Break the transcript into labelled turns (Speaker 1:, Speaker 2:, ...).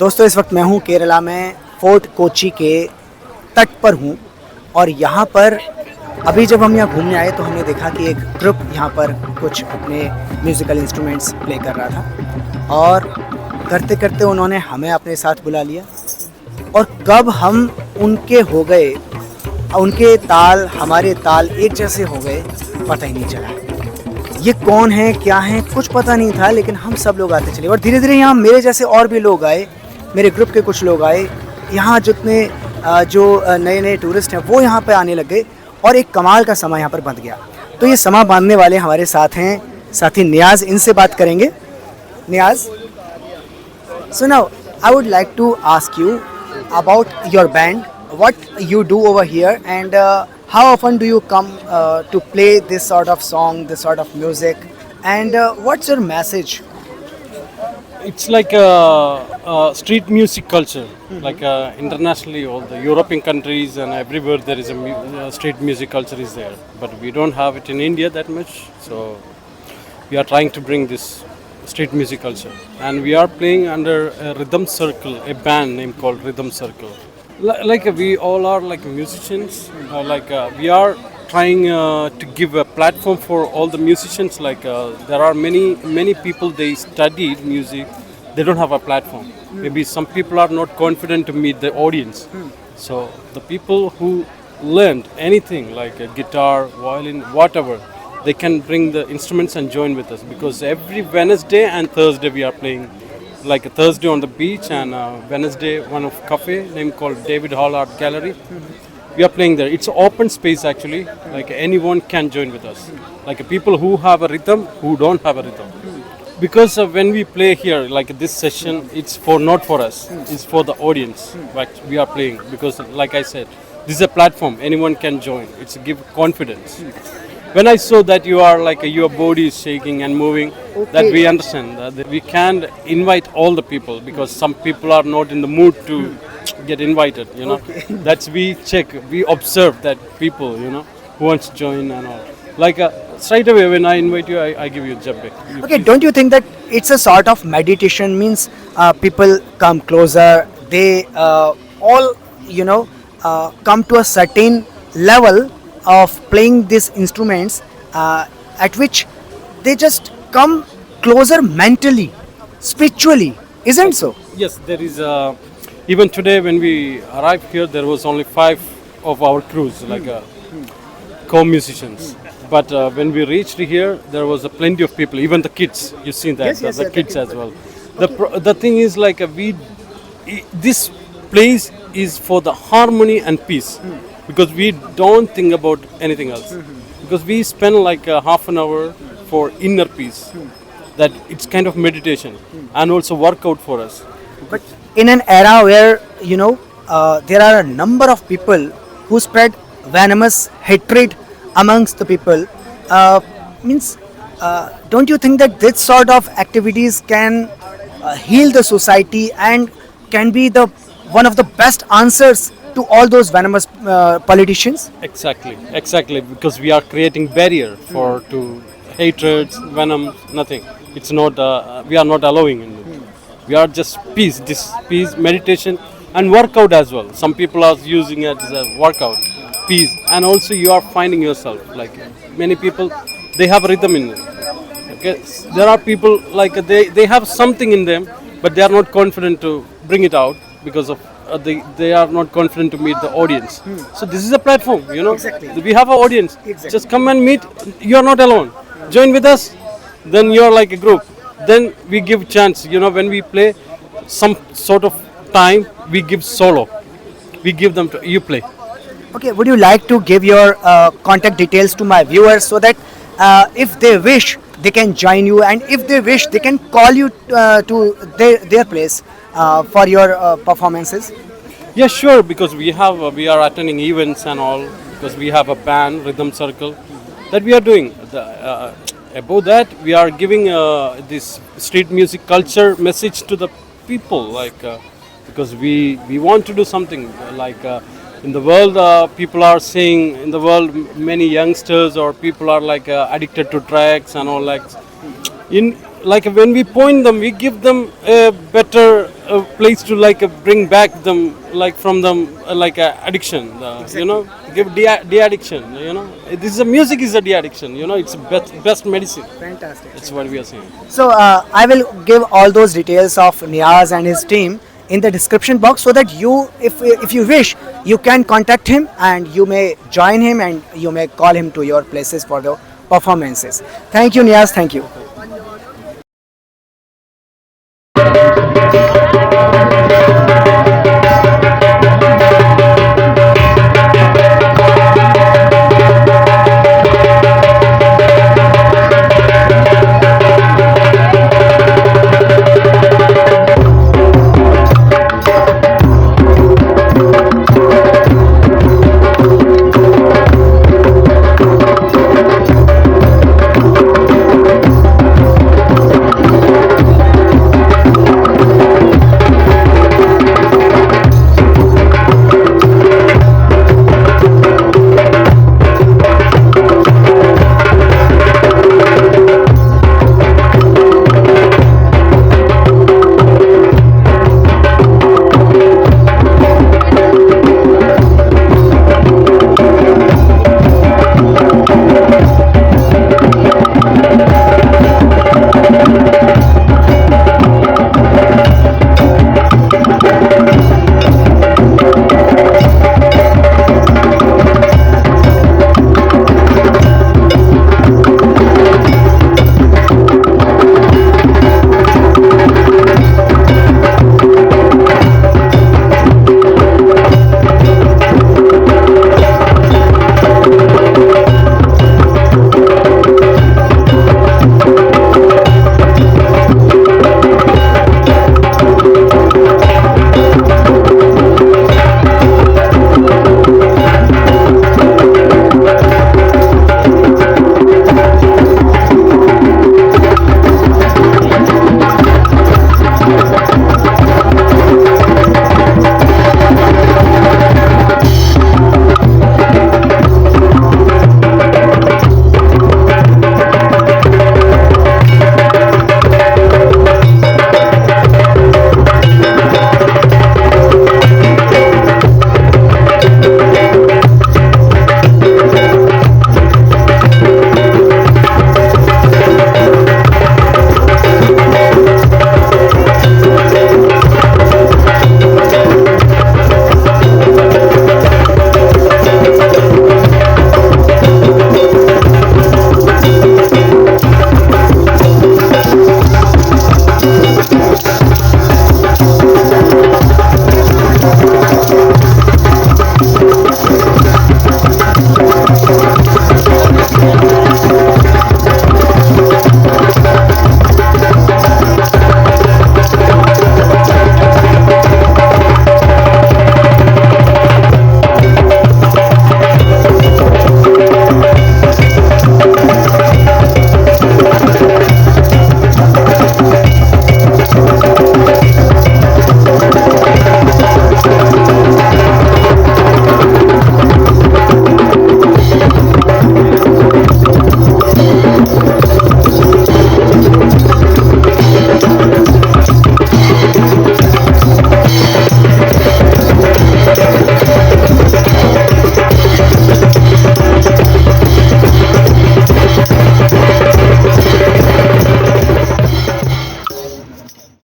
Speaker 1: दोस्तों इस वक्त मैं हूँ केरला में फोर्ट कोची के तट पर हूँ और यहाँ पर अभी जब हम यहाँ घूमने आए तो हमने देखा कि एक ग्रुप यहाँ पर कुछ अपने म्यूज़िकल इंस्ट्रूमेंट्स प्ले कर रहा था और करते करते उन्होंने हमें अपने साथ बुला लिया और कब हम उनके हो गए, उनके ताल हमारे ताल एक जैसे हो गए पता ही नहीं चला। ये कौन है क्या है कुछ पता नहीं था, लेकिन हम सब लोग आते चले और धीरे धीरे यहाँ मेरे जैसे और भी लोग आए, मेरे ग्रुप के कुछ लोग आए। यहाँ जितने जो नए नए टूरिस्ट हैं वो यहाँ पे आने लग गए और एक कमाल का समा यहाँ पर बंध गया। तो ये समा बांधने वाले हमारे साथ हैं साथी नियाज़, इनसे बात करेंगे। नियाज़, so now I would like to ask you about your band, what you do over here, and how often do you come to play this sort of song, this sort of music, and what's your message?
Speaker 2: It's like a street music culture, like internationally, all the European countries and everywhere there is a street music culture is there. But we don't have it in India that much, so we are trying to bring this street music culture. And we are playing under a rhythm circle, a band name called Rhythm Circle. Like we all are like musicians, we are trying to give a platform for all the musicians. There are many people, they studied music, they don't have a platform. Maybe some people are not confident to meet the audience. So the people who learned anything like a guitar, violin, whatever, they can bring the instruments and join with us, because every Wednesday and Thursday we are playing. Like a Thursday on the beach and Wednesday one of cafe named called David Hall Art Gallery. We are playing there. It's open space actually. Like anyone can join with us. Like people who have a rhythm, who don't have a rhythm. Because when we play here, like this session, it's not for us. It's for the audience. Like we are playing because, like I said, this is a platform. Anyone can join. It's give confidence. When I saw that you are like your body is shaking and moving, that we understand that we can't invite all the people because some people are not in the mood to get invited, you know. That's we check, we observe that people, you know, who wants to join and all. Like straight away when I invite you, I give you jabbe.
Speaker 1: Okay, don't you think that it's a sort of meditation? Means people come closer, they all, you know, come to a certain level of playing these instruments at which they just come closer mentally, spiritually, isn't so?
Speaker 2: Yes, there is. Even today when we arrived here, there was only 5 of our crews, like co-musicians. But when we reached here, there was plenty of people, even the kids. You seen that,
Speaker 1: Yes,
Speaker 2: the
Speaker 1: the
Speaker 2: kids
Speaker 1: kids
Speaker 2: as well. The thing is like this place is for the harmony and peace. Because we don't think about anything else. Because we spend like half an hour for inner peace. That it's kind of meditation and also workout for us.
Speaker 1: But in an era where, you know, there are a number of people who spread venomous hatred amongst the people, don't you think that this sort of activities can heal the society and can be the one of the best answers to all those venomous politicians?
Speaker 2: Exactly. Because we are creating barrier for to hatreds, venom, nothing. It's not. We are not allowing it. We are just peace, meditation, and workout as well. Some people are using it as a workout, peace, and also you are finding yourself. Like many people, they have rhythm in them. Okay, there are people like they have something in them, but they are not confident to bring it out because of they are not confident to meet the audience. So this is a platform, you know.
Speaker 1: Exactly.
Speaker 2: We have an audience.
Speaker 1: Exactly.
Speaker 2: Just come and meet. You are not alone. Join with us. Then you are like a group. Then we give chance. You know, when we play some sort of time, we give solo. We give them to you play.
Speaker 1: Okay, would you like to give your contact details to my viewers so that if they wish, they can join you, and if they wish, they can call you to their place for your performances?
Speaker 2: Yeah, sure. Because we are attending events and all. Because we have a band, Rhythm Circle, that we are doing. Above that, we are giving this street music culture message to the people. Because we want to do something in the world. People are saying in the world many youngsters or people are addicted to drugs and all. In like when we point them, we give them a better place to like bring back them like from them like addiction. You know, give de-addiction. You know, this is a music is a de-addiction. You know, it's best medicine.
Speaker 1: Fantastic.
Speaker 2: That's what we are saying.
Speaker 1: So I will give all those details of Niaz and his team in the description box so that you, if you wish, you can contact him and you may join him and you may call him to your places for the performances. Thank you, Niaz. Thank you.